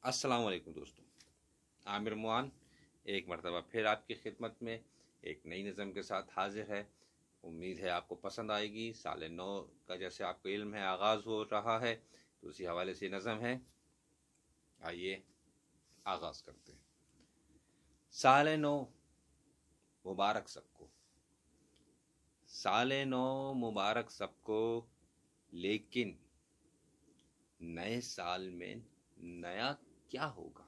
अस्सलाम वालेकुम दोस्तों। आमिर मुआन एक मरतबा फिर आपकी खिदमत में एक नई नज़म के साथ हाजिर है। उम्मीद है आपको पसंद आएगी। साल नौ का जैसे आपको इल्म है आगाज़ हो रहा है, तो उसी हवाले से नज़म है। आइए आगाज़ करते हैं। साल नौ मुबारक सबको, साल नौ मुबारक सबको, लेकिन नए साल में नया क्या होगा।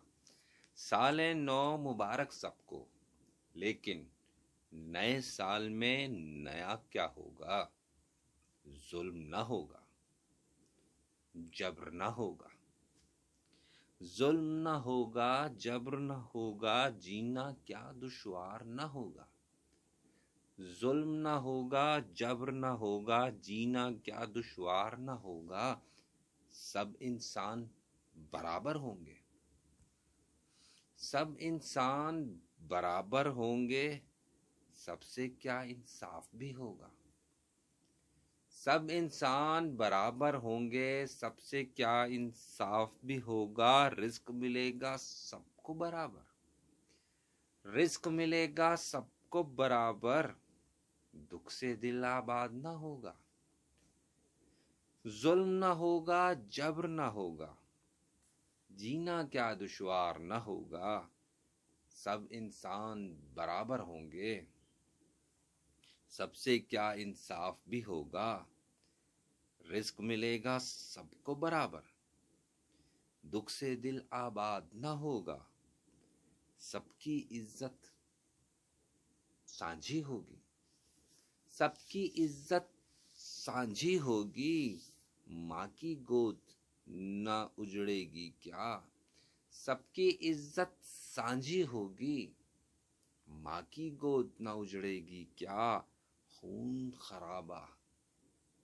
साल नौ मुबारक सबको, लेकिन नए साल में नया क्या होगा। जुल्म न होगा, जबर न होगा, जुल्म न होगा, जबर न होगा, जीना क्या दुश्वार न होगा। जुल्म न होगा, जबर न होगा, जीना क्या दुश्वार न होगा। सब इंसान बराबर होंगे, सब इंसान बराबर होंगे, सबसे क्या इंसाफ भी होगा। सब इंसान बराबर होंगे, सबसे क्या इंसाफ भी होगा। रिस्क मिलेगा सबको बराबर, रिस्क मिलेगा सबको बराबर, दुख से दिल आबाद ना होगा। जुल्म ना होगा, जबर ना होगा, जीना क्या दुश्वार ना होगा। सब इंसान बराबर होंगे, सबसे क्या इंसाफ भी होगा। रिस्क मिलेगा सबको बराबर, दुख से दिल आबाद न होगा। सबकी इज्जत साझी होगी, सबकी इज्जत साझी होगी, माँ की गोद न उजड़ेगी क्या। सबकी इज्जत साझी होगी, माँ की गोद न उजड़ेगी क्या। खून खराबा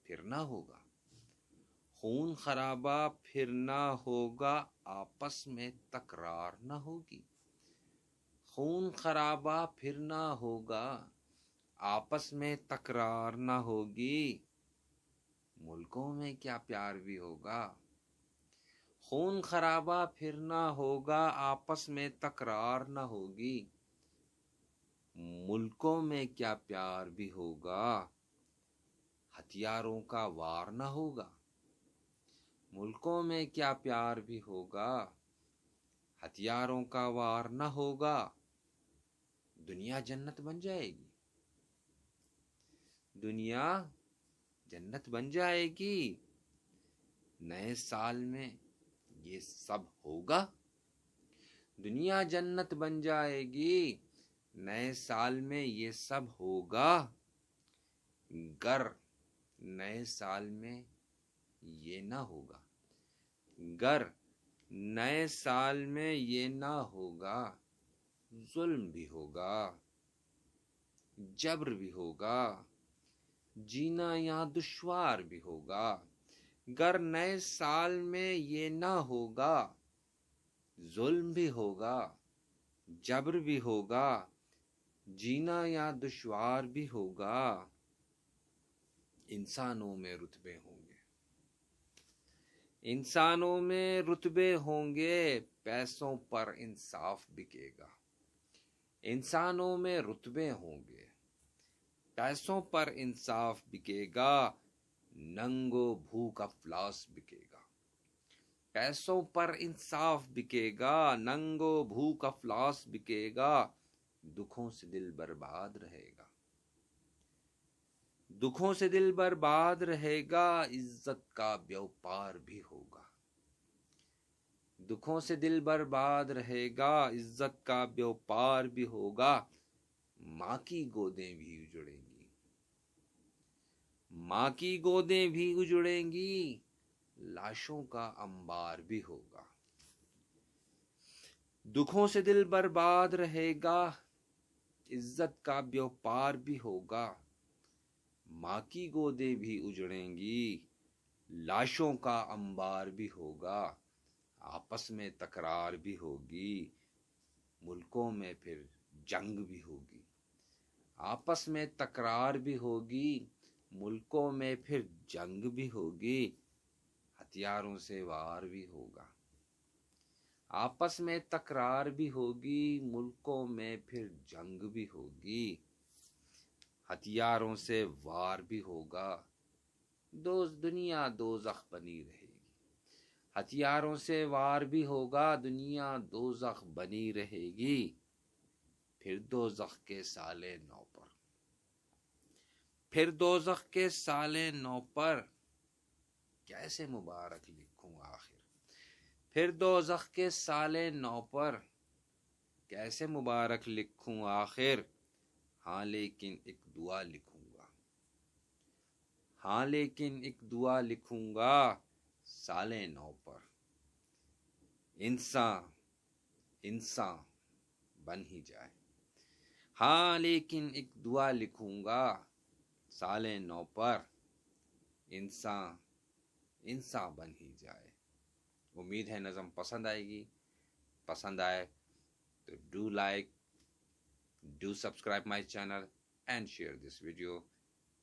फिर ना होगा, खून खराबा फिर ना होगा, आपस में तकरार ना होगी। खून खराबा फिर ना होगा, आपस में तकरार ना होगी, मुल्कों में क्या प्यार भी होगा। खून खराबा फिर ना होगा, आपस में तकरार ना होगी, मुल्कों में क्या प्यार भी होगा। हथियारों का वार ना होगा, मुल्कों में क्या प्यार भी होगा। हथियारों का वार न होगा, दुनिया जन्नत बन जाएगी, दुनिया जन्नत बन जाएगी। नए साल में ये सब होगा, दुनिया जन्नत बन जाएगी। नए साल में ये सब होगा, गर नए साल में ये ना होगा। गर नए साल में ये ना होगा, जुल्म भी होगा, जबर भी होगा, जीना यहाँ दुश्वार भी होगा। गर नए साल में ये ना होगा, जुल्म भी होगा, जबर भी होगा, जीना यहाँ दुश्वार भी होगा। इंसानों में रुतबे होंगे, इंसानों में रुतबे होंगे, पैसों पर इंसाफ बिकेगा। इंसानों में रुतबे होंगे, पैसों पर इंसाफ बिकेगा, नंगो भूख अफलास बिकेगा। पैसों पर इंसाफ बिकेगा, नंगो भूख अफलास बिकेगा, दुखों से दिल बर्बाद रहेगा। दुखों से दिल बर्बाद रहेगा, इज्जत का व्यापार भी होगा। दुखों से दिल बर्बाद रहेगा, इज्जत का व्यापार भी होगा, माँ की गोदें भी उजड़ेंगी, माँ की गोदें भी उजड़ेंगी, लाशों का अंबार भी होगा। दुखों से दिल बर्बाद रहेगा, इज्जत का व्यापार भी होगा, माँ की गोदें भी उजड़ेंगी, लाशों का अंबार भी होगा, आपस में तकरार भी होगी, मुल्कों में फिर जंग भी होगी। आपस में तकरार भी होगी, मुल्कों में फिर जंग भी होगी, हथियारों से वार भी होगा। آپس میں تکرار بھی ہوگی، ملکوں میں پھر جنگ بھی ہوگی، ہتھیاروں سے وار بھی ہوگا، دنیا دوزخ بنی رہے گی۔ ہتھیاروں سے وار بھی ہوگا، دنیا دوزخ بنی رہے گی، پھر دوزخ کے سالے نو پر، پھر دوزخ کے سالے نو پر کیسے مبارک لکھوں آخر، پھر دوزخ کے سالے نو پر کیسے مبارک لکھوں آخر، ہاں لیکن ایک دعا لکھوں گا، ہاں لیکن ایک دعا لکھوں گا سالے نو پر، انسان بن ہی جائے، ہاں لیکن ایک دعا لکھوں گا سالے نو پر، انسان بن ہی جائے۔ امید ہے نظم پسند آئے گی، پسند آئے تو do like, do subscribe my channel and share this video.